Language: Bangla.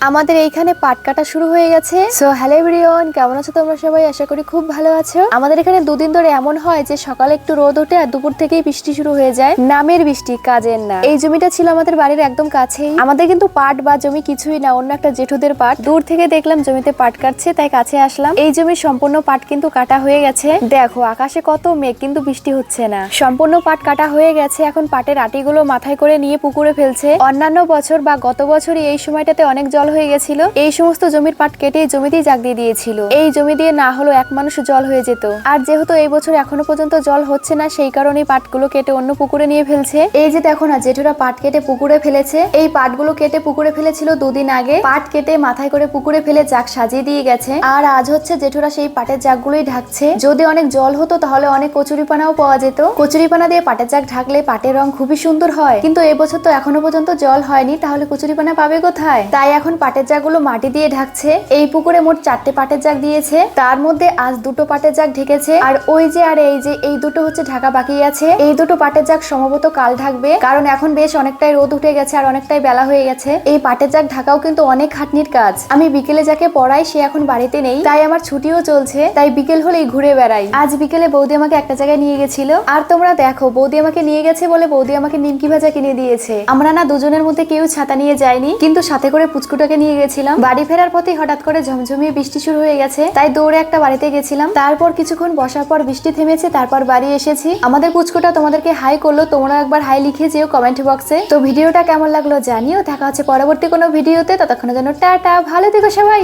আমাদের এইখানে পাট কাটা শুরু হয়ে গেছে। সো হ্যালো এভরিওয়ান, কেমন আছো তোমরা সবাই? আশা করি খুব ভালো আছো। আমাদের এখানে দুদিন ধরে এমন হয় যে সকালে একটু রোদ ওঠে আর দুপুর থেকেই বৃষ্টি শুরু হয়ে যায়। নামের বৃষ্টি, কাজের না। এই জমিটা ছিল আমাদের বাড়ির একদম কাছেই। আমাদের কিন্তু পাট বা জমি কিছুই না, অন্য একটা জেঠুদের পাট। দূর থেকে দেখলাম জমিতে পাট কাটছে, তাই কাছে আসলাম। এই জমির সম্পূর্ণ পাট কিন্তু কাটা হয়ে গেছে। দেখো আকাশে কত মেঘ, কিন্তু বৃষ্টি হচ্ছে না। সম্পূর্ণ পাট কাটা হয়ে গেছে। এখন পাটের আটিগুলো মাথায় করে নিয়ে পুকুরে ফেলছে। অন্যান্য বছর বা গত বছরই এই সময়টাতে অনেক জল হয়ে গেছিল। এই সমস্ত জমির পাট কেটে জমিতেই জাগ দিয়ে দিয়েছিল। এই জমি দিয়ে না হলো এক মানুষ জল হয়ে যেত। আর যেহেতু এই বছর এখনো পর্যন্ত জল হচ্ছে না, সেই কারণে পাটগুলো কেটে অন্য পুকুরে নিয়ে ফেলছে। এই যে দেখো না, জেঠুরা পাট কেটে পুকুরে ফেলেছে। এই পাটগুলো কেটে পুকুরে ফেলেছিল দুদিন আগে। পাট কেটে মাথায় করে পুকুরে ফেলে জাগ সাজিয়ে দিয়ে গেছে। আর আজ হচ্ছে জেঠুরা সেই পাটের জাগগুলোই ঢাকছে। যদি অনেক জল হতো তাহলে অনেক কচুরিপানাও পাওয়া যেত। কচুরিপানা দিয়ে পাটের জাগ ঢাকলে পাটের রং খুবই সুন্দর হয়, কিন্তু এবছর তো এখনো পর্যন্ত জল হয়নি, তাহলে কচুরিপানা পাবে কোথায়? তাই এখন পাটের জাগগুলো মাটি দিয়ে ঢাকছে। এই পুকুরে মোট 4টে পাটের জাগ দিয়েছে, তার মধ্যে আজ 2টো পাটের জাগ ঢেকেছে। আর ওই যে আর এই যে এই দুটো হচ্ছে ঢাকা বাকি আছে। এই দুটো পাটের জাগ সম্ভবত কাল ঢাকবে, কারণ এখন বেশ অনেকটাই রোদ উঠে গেছে আর অনেকটাই বেলা হয়ে গেছে। এই পাটের জাগ ঢাকাও কিন্তু অনেক খাটনির কাজ। আমি বিকেলে যাকে পড়াই সে এখন বাড়িতে নেই, তাই আমার ছুটিও চলছে, তাই বিকেল হলেই ঘুরে বেড়াই। আজ বিকেলে বৌদি আমাকে একটা জায়গায় নিয়ে গেছিল। আর তোমরা দেখো, বৌদি আমাকে নিয়ে গেছে বলে বৌদি আমাকে নিমকি ভাজা কিনে দিয়েছে। আমরা না দুজনের মধ্যে কেউ ছাতা নিয়ে যায়নি, কিন্তু সাথে করে পুচকুটাকে নিয়ে গেছিলাম। বাড়ি ফেরার পথে হঠাৎ করে ঝমঝমিয়ে বৃষ্টি শুরু হয়ে গেছে, তাই দৌড়ে একটা বাড়িতে গেছিলাম। তারপর কিছুক্ষণ বসার পর বৃষ্টি থেমেছে, তারপর বাড়ি এসেছি। আমাদের পুচকুটা তোমাদেরকে হাই করলো, তোমরা একবার হাই লিখে যেও কমেন্ট বক্সে। তো ভিডিওটা কেমন লাগলো জানিও। দেখা হচ্ছে পরবর্তী কোনো ভিডিওতে। ততক্ষণের জন্য টাটা, ভালো থেকো সবাই।